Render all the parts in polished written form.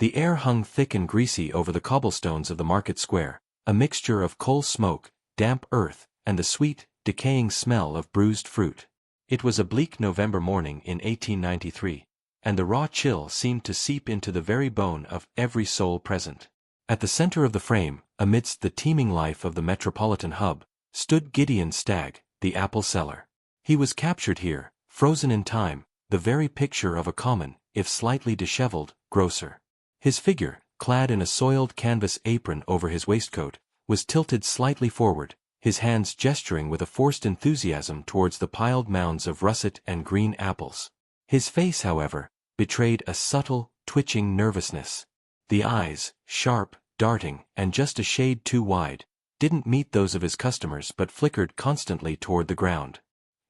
The air hung thick and greasy over the cobblestones of the market square, a mixture of coal smoke, damp earth, and the sweet, decaying smell of bruised fruit. It was a bleak November morning in 1893, and the raw chill seemed to seep into the very bone of every soul present. At the center of the frame, amidst the teeming life of the metropolitan hub, stood Gideon Stagg, the apple seller. He was captured here, frozen in time, the very picture of a common, if slightly disheveled, grocer. His figure, clad in a soiled canvas apron over his waistcoat, was tilted slightly forward, his hands gesturing with a forced enthusiasm towards the piled mounds of russet and green apples. His face, however, betrayed a subtle, twitching nervousness. The eyes, sharp, darting, and just a shade too wide, didn't meet those of his customers but flickered constantly toward the ground.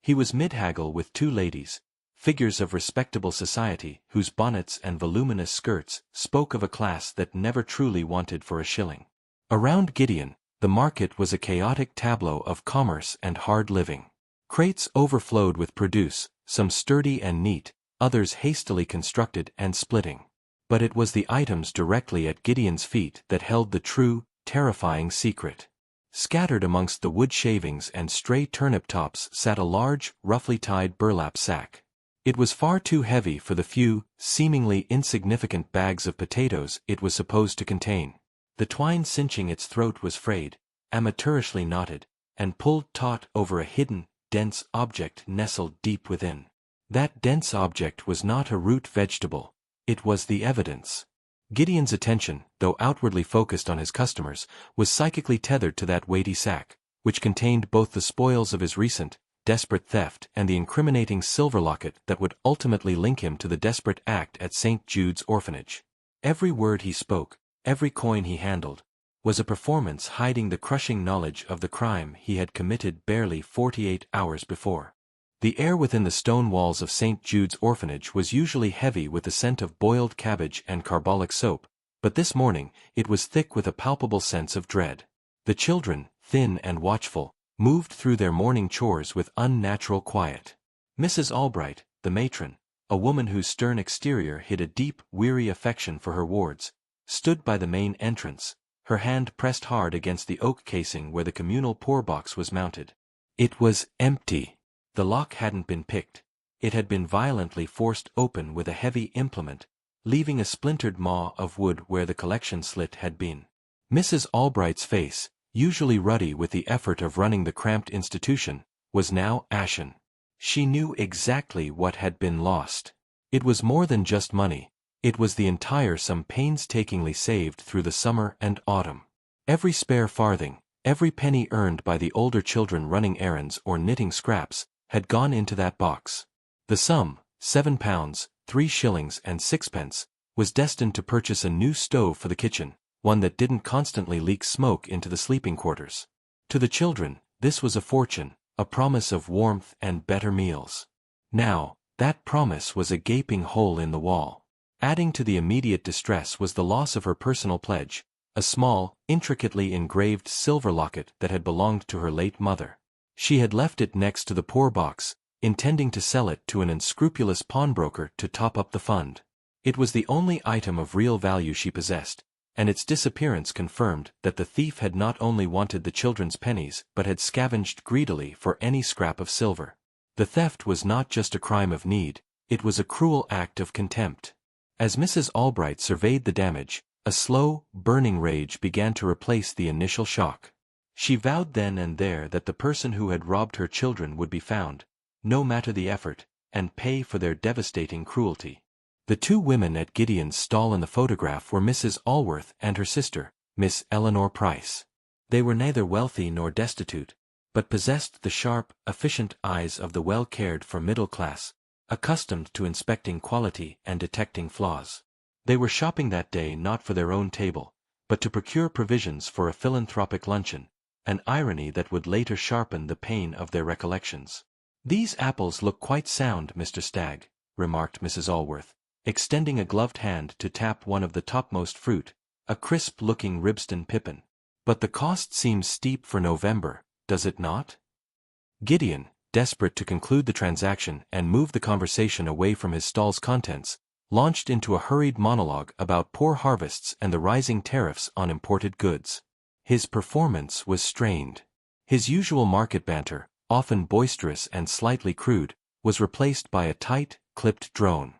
He was mid-haggle with two ladies, figures of respectable society, whose bonnets and voluminous skirts spoke of a class that never truly wanted for a shilling. Around Gideon, the market was a chaotic tableau of commerce and hard living. Crates overflowed with produce, some sturdy and neat, others hastily constructed and splitting. But it was the items directly at Gideon's feet that held the true, terrifying secret. Scattered amongst the wood shavings and stray turnip tops sat a large, roughly tied burlap sack. It was far too heavy for the few, seemingly insignificant bags of potatoes it was supposed to contain. The twine cinching its throat was frayed, amateurishly knotted, and pulled taut over a hidden, dense object nestled deep within. That dense object was not a root vegetable. It was the evidence. Gideon's attention, though outwardly focused on his customers, was psychically tethered to that weighty sack, which contained both the spoils of his recent, desperate theft and the incriminating silver locket that would ultimately link him to the desperate act at St. Jude's orphanage. Every word he spoke, every coin he handled, was a performance hiding the crushing knowledge of the crime he had committed barely 48 hours before. The air within the stone walls of St. Jude's orphanage was usually heavy with the scent of boiled cabbage and carbolic soap, but this morning it was thick with a palpable sense of dread. The children, thin and watchful, moved through their morning chores with unnatural quiet. Mrs. Albright, the matron, a woman whose stern exterior hid a deep, weary affection for her wards, stood by the main entrance, her hand pressed hard against the oak casing where the communal poor-box was mounted. It was empty. The lock hadn't been picked. It had been violently forced open with a heavy implement, leaving a splintered maw of wood where the collection slit had been. Mrs. Albright's face, usually ruddy with the effort of running the cramped institution, was now ashen. She knew exactly what had been lost. It was more than just money. It was the entire sum painstakingly saved through the summer and autumn. Every spare farthing, every penny earned by the older children running errands or knitting scraps, had gone into that box. The sum, £7, 3 shillings and 6pence, was destined to purchase a new stove for the kitchen, one that didn't constantly leak smoke into the sleeping quarters. To the children, this was a fortune, a promise of warmth and better meals. Now, that promise was a gaping hole in the wall. Adding to the immediate distress was the loss of her personal pledge, a small, intricately engraved silver locket that had belonged to her late mother. She had left it next to the poor box, intending to sell it to an unscrupulous pawnbroker to top up the fund. It was the only item of real value she possessed, and its disappearance confirmed that the thief had not only wanted the children's pennies but had scavenged greedily for any scrap of silver. The theft was not just a crime of need, it was a cruel act of contempt. As Mrs. Albright surveyed the damage, a slow, burning rage began to replace the initial shock. She vowed then and there that the person who had robbed her children would be found, no matter the effort, and pay for their devastating cruelty. The two women at Gideon's stall in the photograph were Mrs. Allworth and her sister, Miss Eleanor Price. They were neither wealthy nor destitute, but possessed the sharp, efficient eyes of the well-cared-for middle class, accustomed to inspecting quality and detecting flaws. They were shopping that day not for their own table, but to procure provisions for a philanthropic luncheon, an irony that would later sharpen the pain of their recollections. "These apples look quite sound, Mr. Stagg," remarked Mrs. Allworth, extending a gloved hand to tap one of the topmost fruit, a crisp-looking Ribston pippin. "But the cost seems steep for November, does it not?" Gideon, desperate to conclude the transaction and move the conversation away from his stall's contents, launched into a hurried monologue about poor harvests and the rising tariffs on imported goods. His performance was strained. His usual market banter, often boisterous and slightly crude, was replaced by a tight, clipped drone.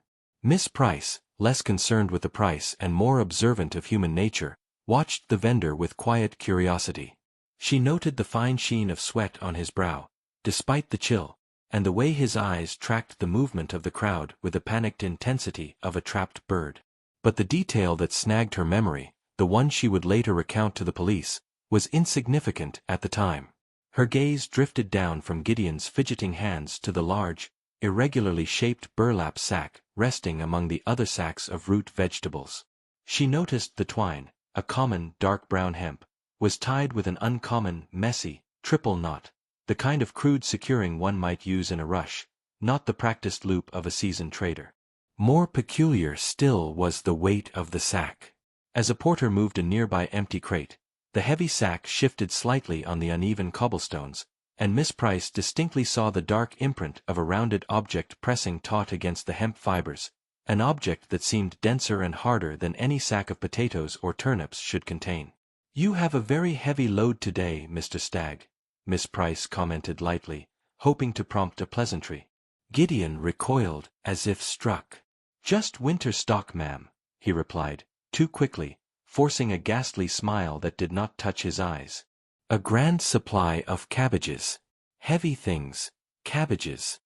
Miss Price, less concerned with the price and more observant of human nature, watched the vendor with quiet curiosity. She noted the fine sheen of sweat on his brow, despite the chill, and the way his eyes tracked the movement of the crowd with the panicked intensity of a trapped bird. But the detail that snagged her memory, the one she would later recount to the police, was insignificant at the time. Her gaze drifted down from Gideon's fidgeting hands to the large, irregularly shaped burlap sack resting among the other sacks of root vegetables. She noticed the twine, a common dark brown hemp, was tied with an uncommon, messy, triple knot, the kind of crude securing one might use in a rush, not the practiced loop of a seasoned trader. More peculiar still was the weight of the sack. As a porter moved a nearby empty crate, the heavy sack shifted slightly on the uneven cobblestones, and Miss Price distinctly saw the dark imprint of a rounded object pressing taut against the hemp fibers, an object that seemed denser and harder than any sack of potatoes or turnips should contain. "You have a very heavy load today, Mr. Stagg," Miss Price commented lightly, hoping to prompt a pleasantry. Gideon recoiled, as if struck. "Just winter stock, ma'am," he replied, too quickly, forcing a ghastly smile that did not touch his eyes. "A grand supply of cabbages. Heavy things, cabbages."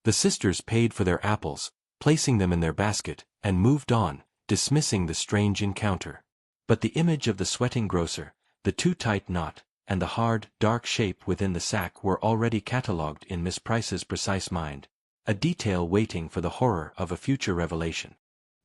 The sisters paid for their apples, placing them in their basket, and moved on, dismissing the strange encounter. But the image of the sweating grocer, the too tight knot, and the hard, dark shape within the sack were already catalogued in Miss Price's precise mind, a detail waiting for the horror of a future revelation.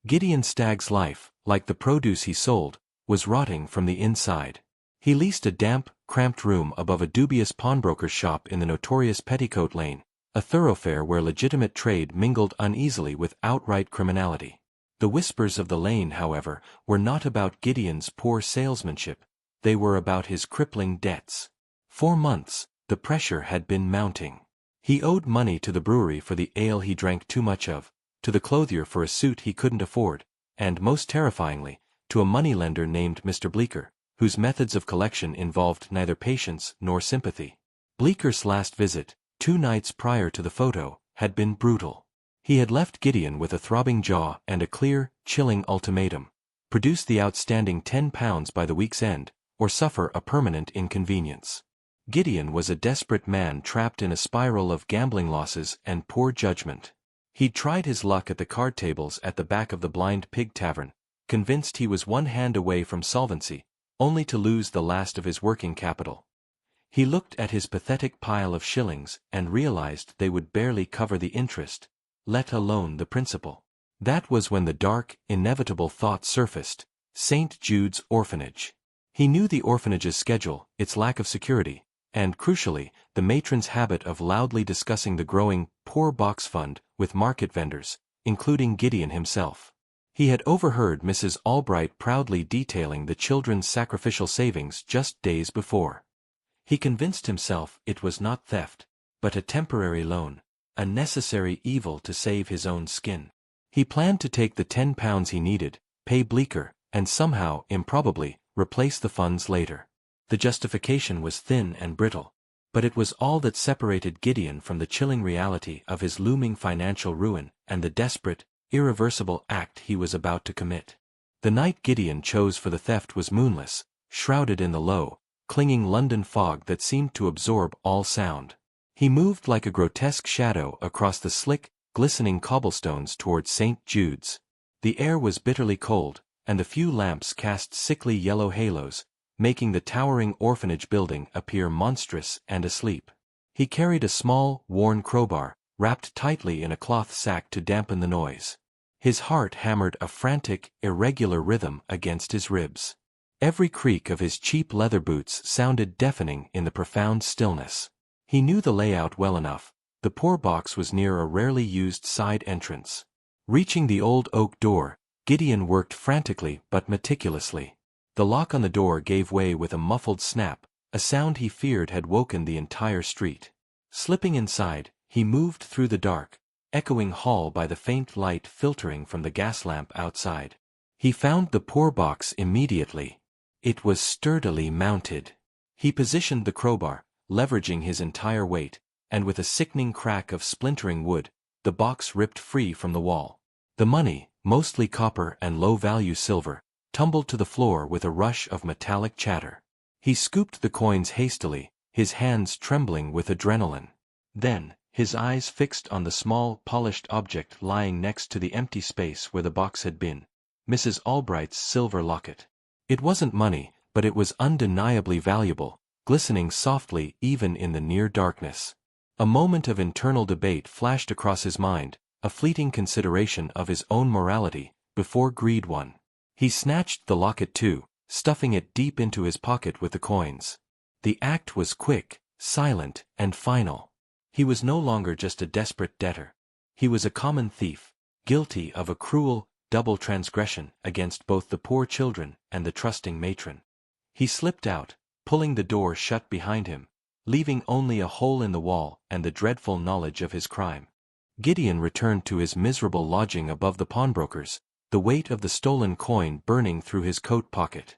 Gideon Stagg's life, like the produce he sold, was rotting from the inside. He leased a damp, cramped room above a dubious pawnbroker's shop in the notorious Petticoat Lane, a thoroughfare where legitimate trade mingled uneasily with outright criminality. The whispers of the lane, however, were not about Gideon's poor salesmanship, they were about his crippling debts. For months, the pressure had been mounting. He owed money to the brewery for the ale he drank too much of, to the clothier for a suit he couldn't afford, and most terrifyingly, to a moneylender named Mr. Bleecker, whose methods of collection involved neither patience nor sympathy. Bleecker's last visit, 2 nights prior to the photo, had been brutal. He had left Gideon with a throbbing jaw and a clear, chilling ultimatum: produce the outstanding £10 by the week's end, or suffer a permanent inconvenience. Gideon was a desperate man trapped in a spiral of gambling losses and poor judgment. He'd tried his luck at the card tables at the back of the Blind Pig Tavern, convinced he was one hand away from solvency, only to lose the last of his working capital. He looked at his pathetic pile of shillings and realized they would barely cover the interest, let alone the principal. That was when the dark, inevitable thought surfaced: St. Jude's Orphanage. He knew the orphanage's schedule, its lack of security, and, crucially, the matron's habit of loudly discussing the growing poor box fund with market vendors, including Gideon himself. He had overheard Mrs. Albright proudly detailing the children's sacrificial savings just days before. He convinced himself it was not theft, but a temporary loan, a necessary evil to save his own skin. He planned to take the £10 he needed, pay Bleecker, and somehow, improbably, replace the funds later. The justification was thin and brittle, but it was all that separated Gideon from the chilling reality of his looming financial ruin and the desperate, irreversible act he was about to commit. The night Gideon chose for the theft was moonless, shrouded in the low, clinging London fog that seemed to absorb all sound. He moved like a grotesque shadow across the slick, glistening cobblestones towards St. Jude's. The air was bitterly cold, and the few lamps cast sickly yellow halos, making the towering orphanage building appear monstrous and asleep. He carried a small, worn crowbar, wrapped tightly in a cloth sack to dampen the noise. His heart hammered a frantic, irregular rhythm against his ribs. Every creak of his cheap leather boots sounded deafening in the profound stillness. He knew the layout well enough. The poor box was near a rarely used side entrance. Reaching the old oak door, Gideon worked frantically but meticulously. The lock on the door gave way with a muffled snap, a sound he feared had woken the entire street. Slipping inside, he moved through the dark, echoing hall by the faint light filtering from the gas lamp outside. He found the poor box immediately. It was sturdily mounted. He positioned the crowbar, leveraging his entire weight, and with a sickening crack of splintering wood, the box ripped free from the wall. The money, mostly copper and low-value silver, tumbled to the floor with a rush of metallic chatter. He scooped the coins hastily, his hands trembling with adrenaline. Then, his eyes fixed on the small, polished object lying next to the empty space where the box had been. Mrs. Albright's silver locket. It wasn't money, but it was undeniably valuable, glistening softly even in the near darkness. A moment of internal debate flashed across his mind, a fleeting consideration of his own morality, before greed won. He snatched the locket too, stuffing it deep into his pocket with the coins. The act was quick, silent, and final. He was no longer just a desperate debtor. He was a common thief, guilty of a cruel, double transgression against both the poor children and the trusting matron. He slipped out, pulling the door shut behind him, leaving only a hole in the wall and the dreadful knowledge of his crime. Gideon returned to his miserable lodging above the pawnbroker's, the weight of the stolen coin burning through his coat pocket.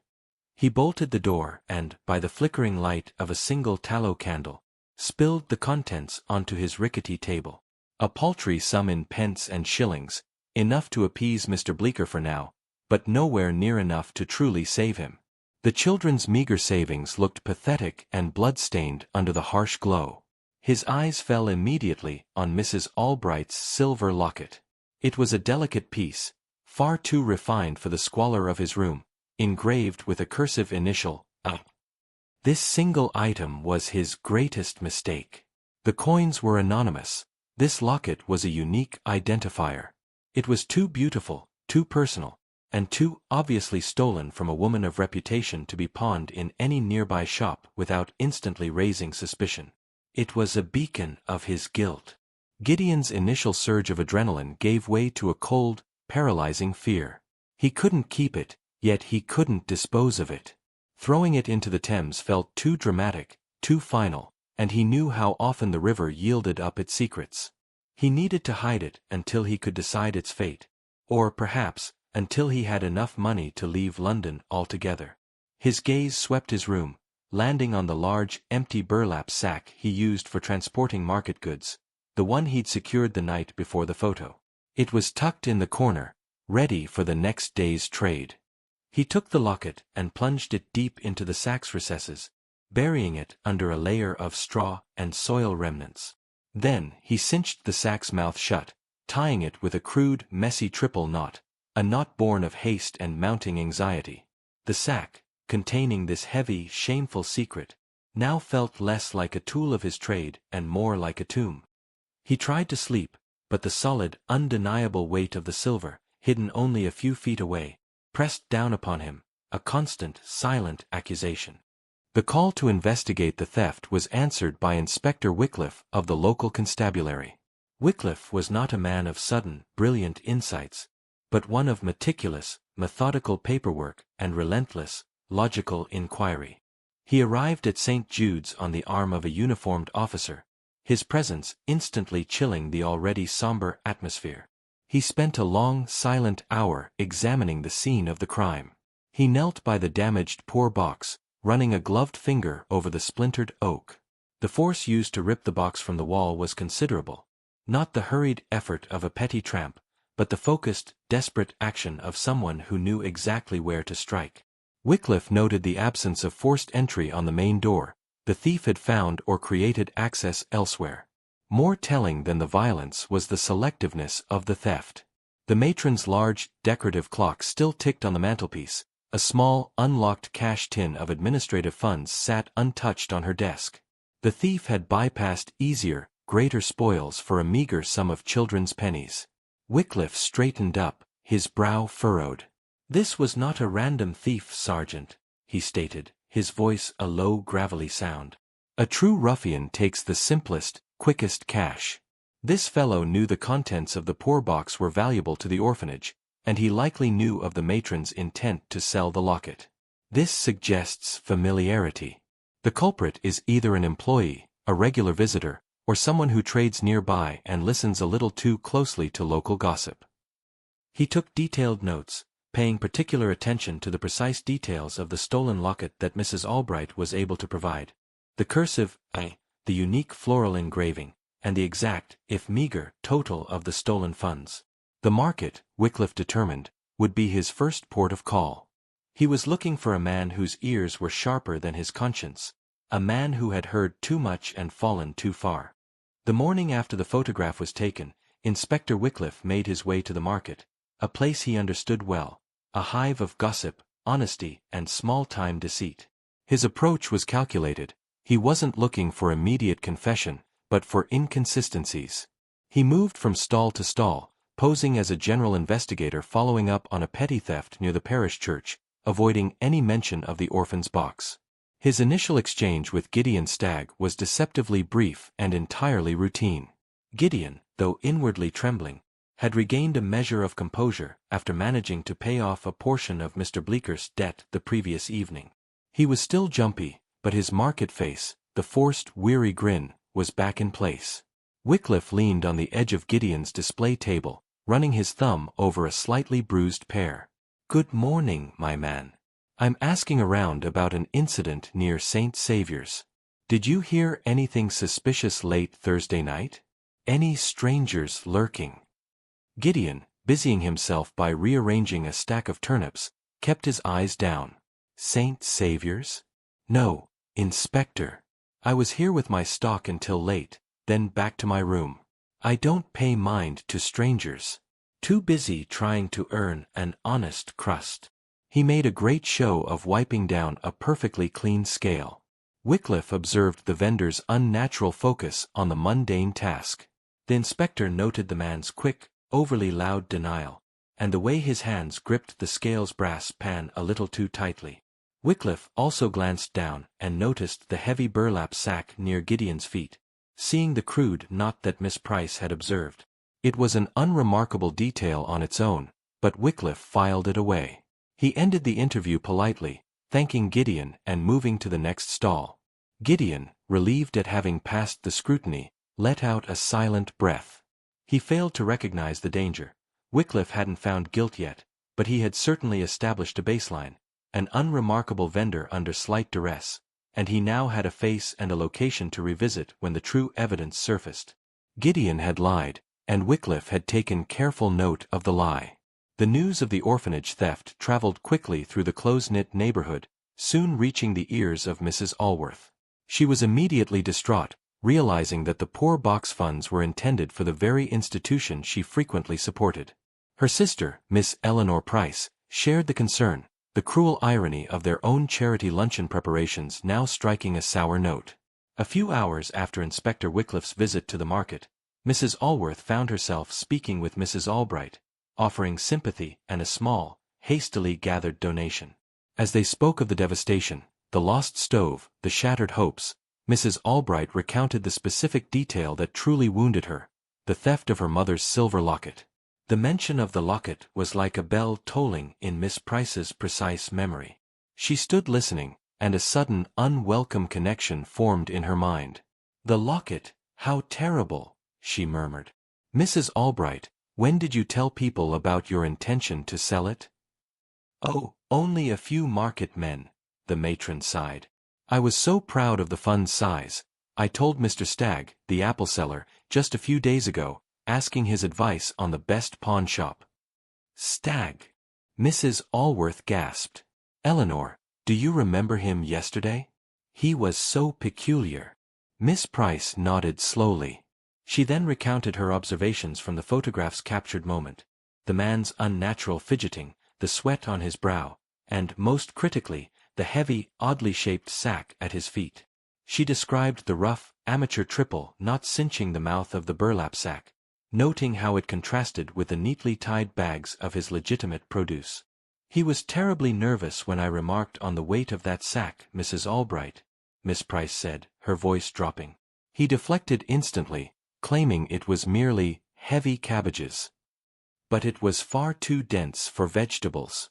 He bolted the door and, by the flickering light of a single tallow candle, spilled the contents onto his rickety table. A paltry sum in pence and shillings, enough to appease Mr. Bleecker for now, but nowhere near enough to truly save him. The children's meager savings looked pathetic and blood-stained under the harsh glow. His eyes fell immediately on Mrs. Albright's silver locket. It was a delicate piece, far too refined for the squalor of his room, engraved with a cursive initial, A. This single item was his greatest mistake. The coins were anonymous. This locket was a unique identifier. It was too beautiful, too personal, and too obviously stolen from a woman of reputation to be pawned in any nearby shop without instantly raising suspicion. It was a beacon of his guilt. Gideon's initial surge of adrenaline gave way to a cold, paralyzing fear. He couldn't keep it, yet he couldn't dispose of it. Throwing it into the Thames felt too dramatic, too final, and he knew how often the river yielded up its secrets. He needed to hide it until he could decide its fate, or perhaps, until he had enough money to leave London altogether. His gaze swept his room, landing on the large, empty burlap sack he used for transporting market goods, the one he'd secured the night before the photo. It was tucked in the corner, ready for the next day's trade. He took the locket and plunged it deep into the sack's recesses, burying it under a layer of straw and soil remnants. Then he cinched the sack's mouth shut, tying it with a crude, messy triple knot, a knot born of haste and mounting anxiety. The sack, containing this heavy, shameful secret, now felt less like a tool of his trade and more like a tomb. He tried to sleep, but the solid, undeniable weight of the silver, hidden only a few feet away, pressed down upon him, a constant, silent accusation. The call to investigate the theft was answered by Inspector Wycliffe of the local constabulary. Wycliffe was not a man of sudden, brilliant insights, but one of meticulous, methodical paperwork and relentless, logical inquiry. He arrived at St. Jude's on the arm of a uniformed officer, his presence instantly chilling the already somber atmosphere. He spent a long, silent hour examining the scene of the crime. He knelt by the damaged poor box, running a gloved finger over the splintered oak. The force used to rip the box from the wall was considerable. Not the hurried effort of a petty tramp, but the focused, desperate action of someone who knew exactly where to strike. Wycliffe noted the absence of forced entry on the main door. The thief had found or created access elsewhere. More telling than the violence was the selectiveness of the theft. The matron's large, decorative clock still ticked on the mantelpiece. A small, unlocked cash tin of administrative funds sat untouched on her desk. The thief had bypassed easier, greater spoils for a meager sum of children's pennies. Wycliffe straightened up, his brow furrowed. "This was not a random thief, Sergeant," he stated, his voice a low, gravelly sound. "A true ruffian takes the simplest, quickest cash. This fellow knew the contents of the poor box were valuable to the orphanage, and he likely knew of the matron's intent to sell the locket. This suggests familiarity. The culprit is either an employee, a regular visitor, or someone who trades nearby and listens a little too closely to local gossip. He took detailed notes, paying particular attention to the precise details of the stolen locket that Mrs. Albright was able to provide. The cursive I, the unique floral engraving, and the exact, if meager, total of the stolen funds. The market, Wycliffe determined, would be his first port of call. He was looking for a man whose ears were sharper than his conscience, a man who had heard too much and fallen too far. The morning after the photograph was taken, Inspector Wycliffe made his way to the market, a place he understood well, a hive of gossip, honesty, and small-time deceit. His approach was calculated. He wasn't looking for immediate confession, but for inconsistencies. He moved from stall to stall, posing as a general investigator following up on a petty theft near the parish church, avoiding any mention of the orphans' box. His initial exchange with Gideon Stagg was deceptively brief and entirely routine. Gideon, though inwardly trembling, had regained a measure of composure after managing to pay off a portion of Mr. Bleeker's debt the previous evening. He was still jumpy, but his market face, the forced, weary grin, was back in place. Wycliffe leaned on the edge of Gideon's display table, running his thumb over a slightly bruised pear. "Good morning, my man. I'm asking around about an incident near St. Saviour's. Did you hear anything suspicious late Thursday night? Any strangers lurking?" Gideon, busying himself by rearranging a stack of turnips, kept his eyes down. "St. Saviour's? No, Inspector. I was here with my stock until late, then back to my room. I don't pay mind to strangers. Too busy trying to earn an honest crust." He made a great show of wiping down a perfectly clean scale. Wycliffe observed the vendor's unnatural focus on the mundane task. The inspector noted the man's quick, overly loud denial, and the way his hands gripped the scales brass pan a little too tightly. Wycliffe also glanced down and noticed the heavy burlap sack near Gideon's feet, seeing the crude knot that Miss Price had observed. It was an unremarkable detail on its own, but Wycliffe filed it away. He ended the interview politely, thanking Gideon and moving to the next stall. Gideon, relieved at having passed the scrutiny, let out a silent breath. He failed to recognize the danger. Wycliffe hadn't found guilt yet, but he had certainly established a baseline, an unremarkable vendor under slight duress, and he now had a face and a location to revisit when the true evidence surfaced. Gideon had lied, and Wycliffe had taken careful note of the lie. The news of the orphanage theft traveled quickly through the close-knit neighborhood, soon reaching the ears of Mrs. Alworth. She was immediately distraught, realizing that the poor box funds were intended for the very institution she frequently supported. Her sister, Miss Eleanor Price, shared the concern, the cruel irony of their own charity luncheon preparations now striking a sour note. A few hours after Inspector Wycliffe's visit to the market, Mrs. Alworth found herself speaking with Mrs. Albright, offering sympathy and a small, hastily gathered donation. As they spoke of the devastation, the lost stove, the shattered hopes, Mrs. Albright recounted the specific detail that truly wounded her, the theft of her mother's silver locket. The mention of the locket was like a bell tolling in Miss Price's precise memory. She stood listening, and a sudden, unwelcome connection formed in her mind. "The locket, how terrible," she murmured. "Mrs. Albright, when did you tell people about your intention to sell it?" "Oh, only a few market men," the matron sighed. "I was so proud of the fund's size. I told Mr. Stagg, the apple seller, just a few days ago, asking his advice on the best pawn shop." "Stagg?" Mrs. Alworth gasped. "Eleanor, do you remember him yesterday? He was so peculiar." Miss Price nodded slowly. She then recounted her observations from the photograph's captured moment, the man's unnatural fidgeting, the sweat on his brow, and, most critically, the heavy, oddly shaped sack at his feet. She described the rough, amateur triple not cinching the mouth of the burlap sack, noting how it contrasted with the neatly tied bags of his legitimate produce. "He was terribly nervous when I remarked on the weight of that sack, Mrs. Albright," Miss Price said, her voice dropping. "He deflected instantly, claiming it was merely heavy cabbages. But it was far too dense for vegetables."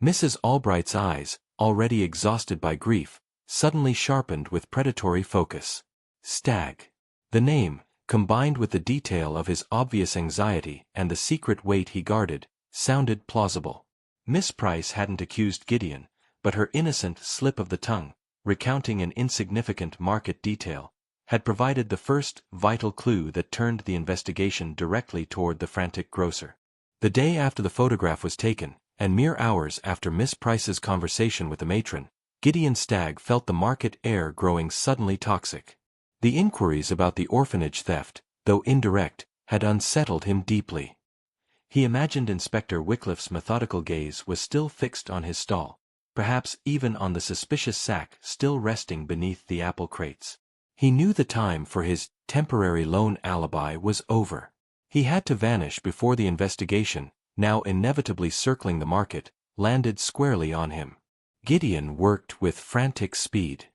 Mrs. Albright's eyes, already exhausted by grief, suddenly sharpened with predatory focus. "Stagg. The name, combined with the detail of his obvious anxiety and the secret weight he guarded, sounded plausible. Miss Price hadn't accused Gideon, but her innocent slip of the tongue, recounting an insignificant market detail, had provided the first vital clue that turned the investigation directly toward the frantic grocer. The day after the photograph was taken, and mere hours after Miss Price's conversation with the matron, Gideon Stagg felt the market air growing suddenly toxic. The inquiries about the orphanage theft, though indirect, had unsettled him deeply. He imagined Inspector Wycliffe's methodical gaze was still fixed on his stall, perhaps even on the suspicious sack still resting beneath the apple crates. He knew the time for his temporary lone alibi was over. He had to vanish before the investigation, now inevitably circling the market, landed squarely on him. Gideon worked with frantic speed.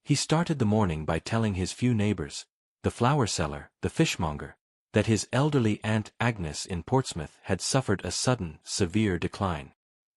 He started the morning by telling his few neighbors, the flower seller, the fishmonger, that his elderly Aunt Agnes in Portsmouth had suffered a sudden, severe decline.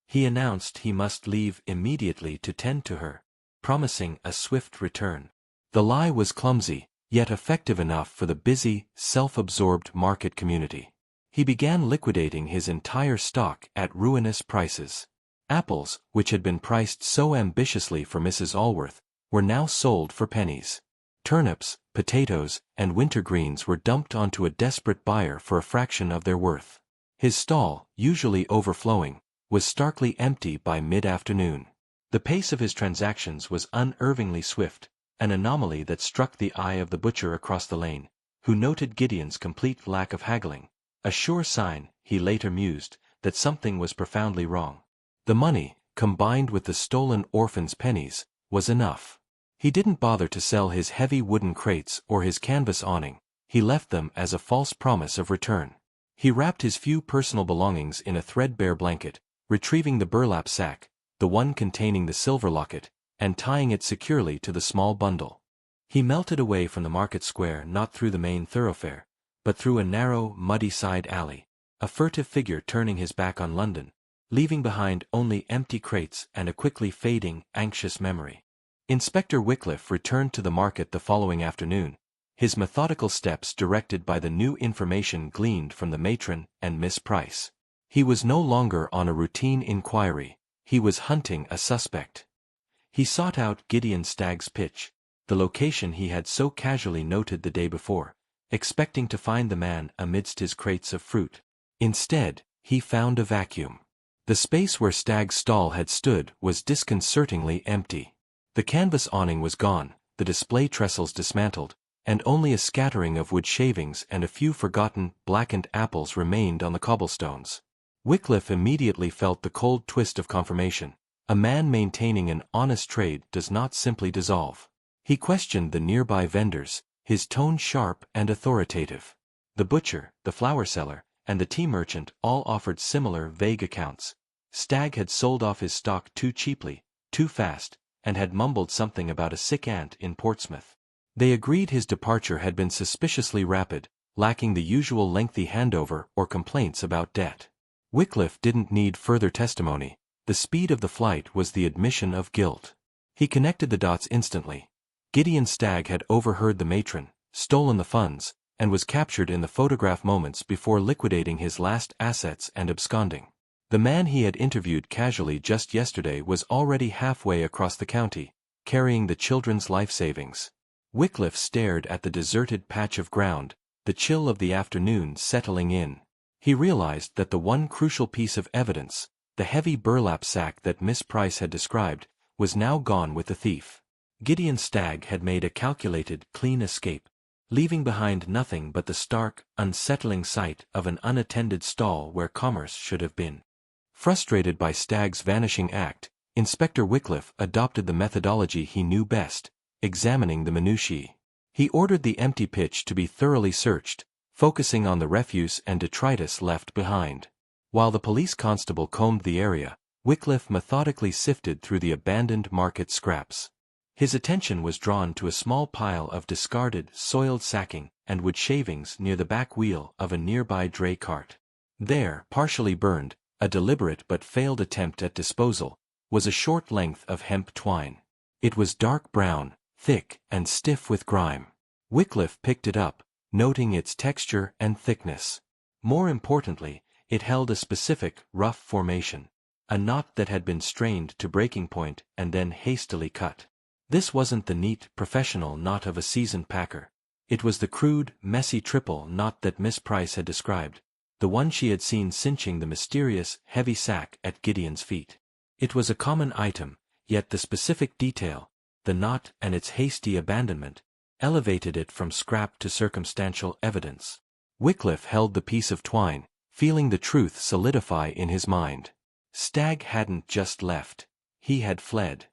He announced he must leave immediately to tend to her, promising a swift return. The lie was clumsy, yet effective enough for the busy, self-absorbed market community. He began liquidating his entire stock at ruinous prices. Apples, which had been priced so ambitiously for Mrs. Allworth, were now sold for pennies. Turnips, potatoes, and wintergreens were dumped onto a desperate buyer for a fraction of their worth. His stall, usually overflowing, was starkly empty by mid-afternoon. The pace of his transactions was unervingly swift, an anomaly that struck the eye of the butcher across the lane, who noted Gideon's complete lack of haggling, a sure sign, he later mused, that something was profoundly wrong. The money, combined with the stolen orphans' pennies, was enough. He didn't bother to sell his heavy wooden crates or his canvas awning, he left them as a false promise of return. He wrapped his few personal belongings in a threadbare blanket, retrieving the burlap sack, the one containing the silver locket, and tying it securely to the small bundle. He melted away from the market square not through the main thoroughfare, but through a narrow, muddy side alley, a furtive figure turning his back on London, leaving behind only empty crates and a quickly fading, anxious memory. Inspector Wycliffe returned to the market the following afternoon, his methodical steps directed by the new information gleaned from the matron and Miss Price. He was no longer on a routine inquiry, he was hunting a suspect. He sought out Gideon Stagg's pitch, the location he had so casually noted the day before, expecting to find the man amidst his crates of fruit. Instead, he found a vacuum. The space where Stagg's stall had stood was disconcertingly empty. The canvas awning was gone, the display trestles dismantled, and only a scattering of wood shavings and a few forgotten, blackened apples remained on the cobblestones. Wycliffe immediately felt the cold twist of confirmation. A man maintaining an honest trade does not simply dissolve. He questioned the nearby vendors, his tone sharp and authoritative. The butcher, the flower seller, and the tea merchant all offered similar vague accounts. Stagg had sold off his stock too cheaply, too fast, and had mumbled something about a sick aunt in Portsmouth. They agreed his departure had been suspiciously rapid, lacking the usual lengthy handover or complaints about debt. Wycliffe didn't need further testimony. The speed of the flight was the admission of guilt. He connected the dots instantly. Gideon Stagg had overheard the matron, stolen the funds, and was captured in the photograph moments before liquidating his last assets and absconding. The man he had interviewed casually just yesterday was already halfway across the county, carrying the children's life savings. Wycliffe stared at the deserted patch of ground, the chill of the afternoon settling in. He realized that the one crucial piece of evidence, the heavy burlap sack that Miss Price had described, was now gone with the thief. Gideon Stagg had made a calculated, clean escape, leaving behind nothing but the stark, unsettling sight of an unattended stall where commerce should have been. Frustrated by Stagg's vanishing act, Inspector Wycliffe adopted the methodology he knew best, examining the minutiae. He ordered the empty pitch to be thoroughly searched, focusing on the refuse and detritus left behind. While the police constable combed the area, Wycliffe methodically sifted through the abandoned market scraps. His attention was drawn to a small pile of discarded, soiled sacking and wood shavings near the back wheel of a nearby dray cart. There, partially burned, a deliberate but failed attempt at disposal, was a short length of hemp twine. It was dark brown, thick, and stiff with grime. Wycliffe picked it up, noting its texture and thickness. More importantly, it held a specific, rough formation, a knot that had been strained to breaking point and then hastily cut. This wasn't the neat, professional knot of a seasoned packer. It was the crude, messy triple knot that Miss Price had described, the one she had seen cinching the mysterious, heavy sack at Gideon's feet. It was a common item, yet the specific detail, the knot and its hasty abandonment, elevated it from scrap to circumstantial evidence. Wycliffe held the piece of twine, feeling the truth solidify in his mind. Stagg hadn't just left. He had fled.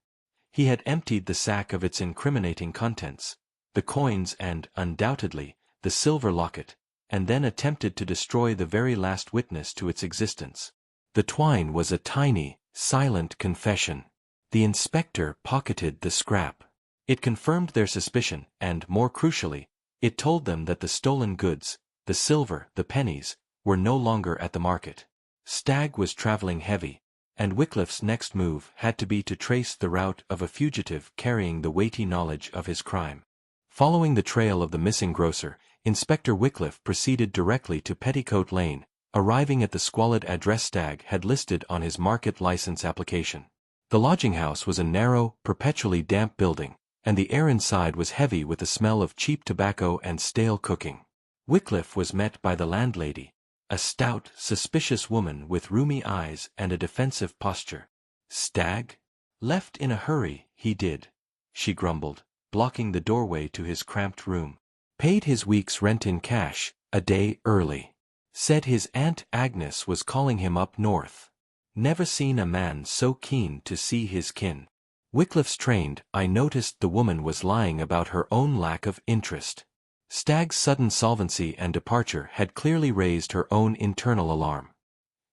He had emptied the sack of its incriminating contents, the coins and, undoubtedly, the silver locket, and then attempted to destroy the very last witness to its existence. The twine was a tiny, silent confession. The inspector pocketed the scrap. It confirmed their suspicion and, more crucially, it told them that the stolen goods, the silver, the pennies, were no longer at the market. Stagg was traveling heavy, and Wycliffe's next move had to be to trace the route of a fugitive carrying the weighty knowledge of his crime. Following the trail of the missing grocer, Inspector Wycliffe proceeded directly to Petticoat Lane, arriving at the squalid address Stagg had listed on his market license application. The lodging house was a narrow, perpetually damp building, and the air inside was heavy with the smell of cheap tobacco and stale cooking. Wycliffe was met by the landlady, a stout, suspicious woman with rheumy eyes and a defensive posture. "Stagg? Left in a hurry, he did," she grumbled, blocking the doorway to his cramped room. "Paid his week's rent in cash, a day early. Said his Aunt Agnes was calling him up north. Never seen a man so keen to see his kin." Wycliffe's trained, I noticed the woman was lying about her own lack of interest. Stagg's sudden solvency and departure had clearly raised her own internal alarm.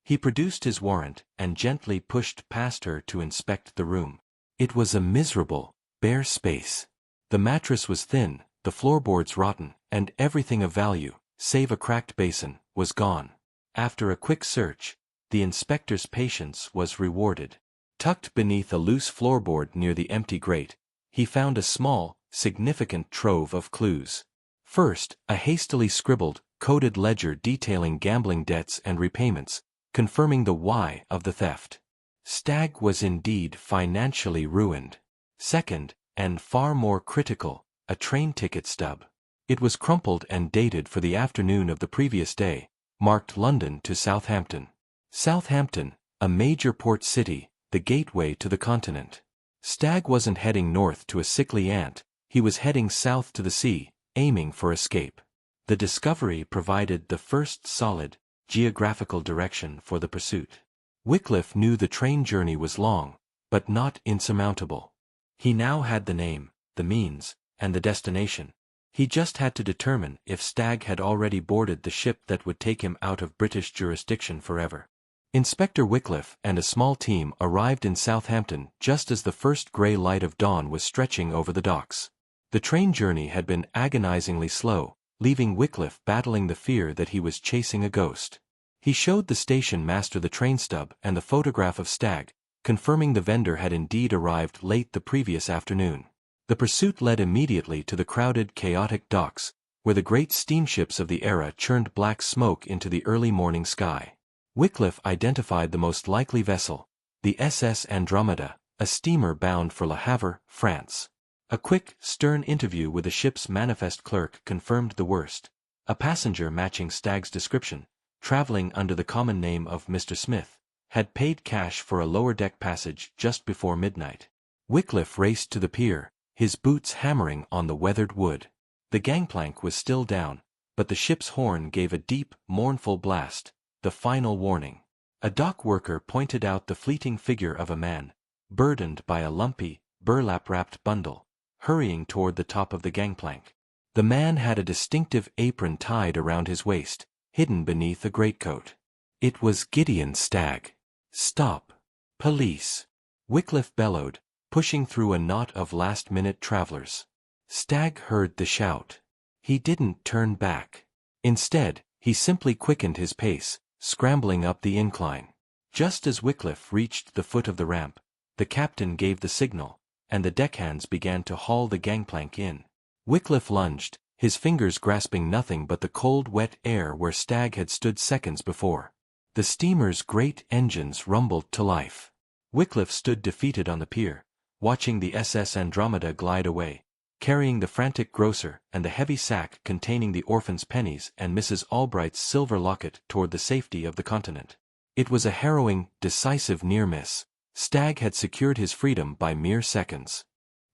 He produced his warrant and gently pushed past her to inspect the room. It was a miserable, bare space. The mattress was thin, the floorboards rotten, and everything of value, save a cracked basin, was gone. After a quick search, the inspector's patience was rewarded. Tucked beneath a loose floorboard near the empty grate, he found a small, significant trove of clues. First, a hastily scribbled, coded ledger detailing gambling debts and repayments, confirming the why of the theft. Stagg was indeed financially ruined. Second, and far more critical, a train ticket stub. It was crumpled and dated for the afternoon of the previous day, marked London to Southampton. Southampton, a major port city, the gateway to the continent. Stagg wasn't heading north to a sickly aunt, he was heading south to the sea, aiming for escape. The discovery provided the first solid, geographical direction for the pursuit. Wycliffe knew the train journey was long, but not insurmountable. He now had the name, the means, and the destination. He just had to determine if Stagg had already boarded the ship that would take him out of British jurisdiction forever. Inspector Wycliffe and a small team arrived in Southampton just as the first grey light of dawn was stretching over the docks. The train journey had been agonizingly slow, leaving Wycliffe battling the fear that he was chasing a ghost. He showed the station master the train stub and the photograph of Stagg, confirming the vendor had indeed arrived late the previous afternoon. The pursuit led immediately to the crowded, chaotic docks, where the great steamships of the era churned black smoke into the early morning sky. Wycliffe identified the most likely vessel, the SS Andromeda, a steamer bound for Le Havre, France. A quick, stern interview with the ship's manifest clerk confirmed the worst. A passenger matching Stagg's description, traveling under the common name of Mr. Smith, had paid cash for a lower-deck passage just before midnight. Wycliffe raced to the pier, his boots hammering on the weathered wood. The gangplank was still down, but the ship's horn gave a deep, mournful blast, the final warning. A dock worker pointed out the fleeting figure of a man, burdened by a lumpy, burlap-wrapped bundle, hurrying toward the top of the gangplank. The man had a distinctive apron tied around his waist, hidden beneath a greatcoat. It was Gideon Stagg. "Stop! Police!" Wycliffe bellowed, pushing through a knot of last-minute travelers. Stagg heard the shout. He didn't turn back. Instead, he simply quickened his pace, scrambling up the incline. Just as Wycliffe reached the foot of the ramp, the captain gave the signal, and the deckhands began to haul the gangplank in. Wycliffe lunged, his fingers grasping nothing but the cold wet air where Stagg had stood seconds before. The steamer's great engines rumbled to life. Wycliffe stood defeated on the pier, watching the SS Andromeda glide away, carrying the frantic Grocer and the heavy sack containing the Orphans' pennies and Mrs. Albright's silver locket toward the safety of the continent. It was a harrowing, decisive near-miss. Stagg had secured his freedom by mere seconds.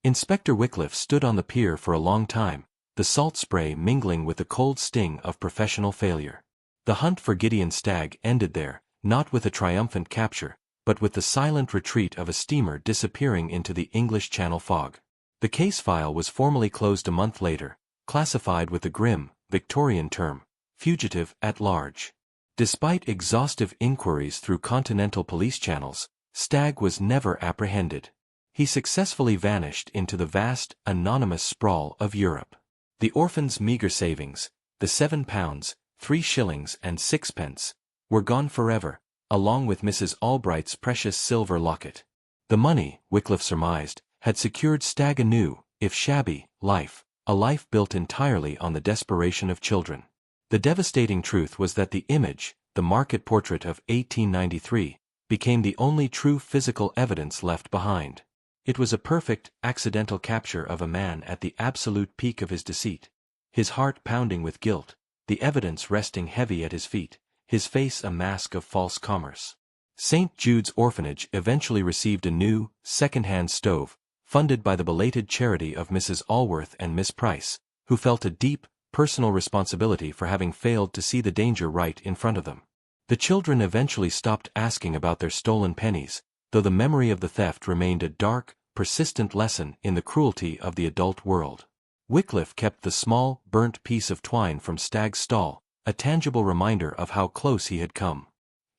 Inspector Wycliffe stood on the pier for a long time, the salt spray mingling with the cold sting of professional failure. The hunt for Gideon Stagg ended there, not with a triumphant capture, but with the silent retreat of a steamer disappearing into the English Channel fog. The case file was formally closed a month later, classified with the grim, Victorian term, fugitive at large. Despite exhaustive inquiries through continental police channels, Stagg was never apprehended. He successfully vanished into the vast, anonymous sprawl of Europe. The Orphans' meager savings, the £7, 3 shillings and 6 pence, were gone forever, along with Mrs. Albright's precious silver locket. The money, Wycliffe surmised, had secured Stagg a new, if shabby, life, a life built entirely on the desperation of children. The devastating truth was that the image, the market portrait of 1893, became the only true physical evidence left behind. It was a perfect, accidental capture of a man at the absolute peak of his deceit, his heart pounding with guilt, the evidence resting heavy at his feet, his face a mask of false commerce. St. Jude's Orphanage eventually received a new, second-hand stove, funded by the belated charity of Mrs. Allworth and Miss Price, who felt a deep, personal responsibility for having failed to see the danger right in front of them. The children eventually stopped asking about their stolen pennies, though the memory of the theft remained a dark, persistent lesson in the cruelty of the adult world. Wycliffe kept the small, burnt piece of twine from Stagg's stall, a tangible reminder of how close he had come.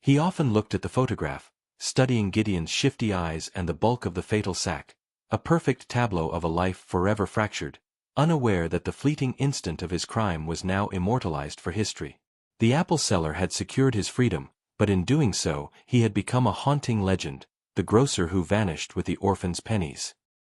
He often looked at the photograph, studying Gideon's shifty eyes and the bulk of the fatal sack, a perfect tableau of a life forever fractured, unaware that the fleeting instant of his crime was now immortalized for history. The apple seller had secured his freedom, but in doing so, he had become a haunting legend, the grocer who vanished with the orphans' pennies.